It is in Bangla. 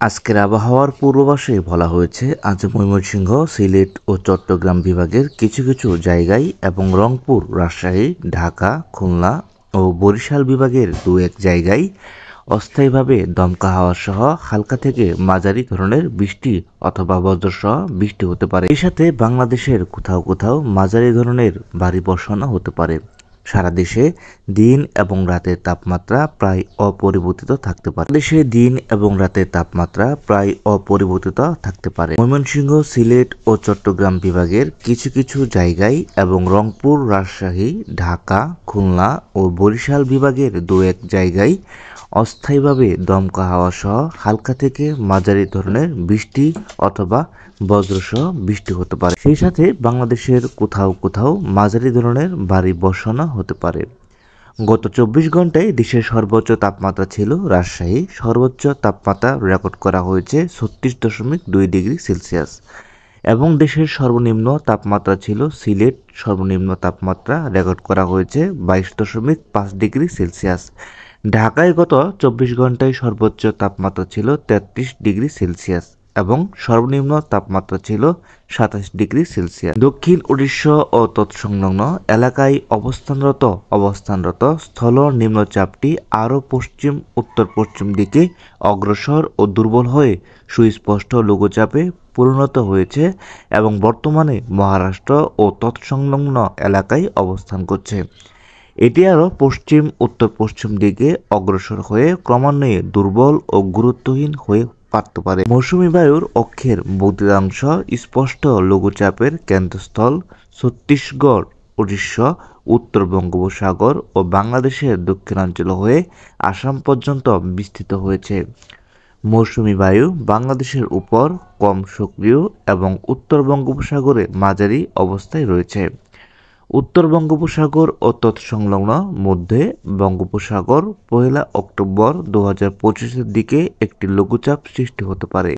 আজকের আবহাওয়ার পূর্বাভাসে বলা হয়েছে আজ ময়মনসিংহ, সিলেট ও চট্টগ্রাম বিভাগের কিছু কিছু জায়গায় এবং রংপুর, রাজশাহী, ঢাকা, খুলনা ও বরিশাল বিভাগের দু এক জায়গায় অস্থায়ীভাবে দমকা হাওয়া সহ হালকা থেকে মাঝারি ধরনের বৃষ্টি অথবা বজ্রসহ বৃষ্টি হতে পারে। এর সাথে বাংলাদেশের কোথাও কোথাও মাঝারি ধরনের ভারী বর্ষণও হতে পারে। সারা দেশে দিন এবং রাতের তাপমাত্রা প্রায় অপরিবর্তিত থাকতে পারে। দেশে দিন এবং রাতের তাপমাত্রা প্রায় অপরিবর্তিত থাকতে পারে। ময়মনসিংহ, সিলেট ও চট্টগ্রাম বিভাগের কিছু কিছু জায়গায় এবং রংপুর, রাজশাহী, ঢাকা, খুলনা ও বরিশাল বিভাগের দু এক জায়গায় অস্থায়ীভাবে দমকা হাওয়া সহ হালকা থেকে মাঝারি ধরনের বৃষ্টি অথবা বজ্রসহ বৃষ্টি হতে পারে। সেই সাথে বাংলাদেশের কোথাও কোথাও মাঝারি ধরনের ভারী বর্ষণও হতে পারে। গত 24 ঘন্টায় দেশের সর্বোচ্চ তাপমাত্রা ছিল রাজশাহী। সর্বোচ্চ তাপমাত্রা রেকর্ড করা হয়েছে 36.2 ডিগ্রি সেলসিয়াস এবং দেশের সর্বনিম্ন তাপমাত্রা ছিল সিলেট। সর্বনিম্ন তাপমাত্রা রেকর্ড করা হয়েছে 22.5 ডিগ্রি সেলসিয়াস। ঢাকায় গত 24 ঘন্টায় সর্বোচ্চ তাপমাত্রা ছিল 33 ডিগ্রি সেলসিয়াস এবং সর্বনিম্ন তাপমাত্রা ছিল 27 ডিগ্রি সেলসিয়াস। দক্ষিণ উড়িষ্যা ও তৎসংলগ্ন এলাকায় অবস্থানরত স্থল নিম্নচাপটি আরও পশ্চিম উত্তর পশ্চিম দিকে অগ্রসর ও দুর্বল হয়ে সুস্পষ্ট লঘুচাপে পরিণত হয়েছে এবং বর্তমানে মহারাষ্ট্র ও তৎসংলগ্ন এলাকায় অবস্থান করছে। এটি আরও পশ্চিম উত্তর পশ্চিম দিকে অগ্রসর হয়ে ক্রমান্বয়ে দুর্বল ও গুরুত্বহীন হয়ে পড়তে পারে। মৌসুমী বায়ুর অক্ষের বহুতাংশ স্পষ্ট লঘুচাপের কেন্দ্রস্থল ছত্তিশগড়, উড়িষ্যা, উত্তর বঙ্গোপসাগর ও বাংলাদেশের দক্ষিণাঞ্চল হয়ে আসাম পর্যন্ত বিস্তৃত হয়েছে। মৌসুমী বায়ু বাংলাদেশের উপর কম সক্রিয় এবং উত্তর বঙ্গোপসাগরে মাঝারি অবস্থায় রয়েছে। উত্তর বঙ্গোপসাগর ও তৎসংলগ্ন মধ্যে বঙ্গোপসাগর 1 অক্টোবর 2025 দিকে একটি লঘুচাপ সৃষ্টি হতে পারে।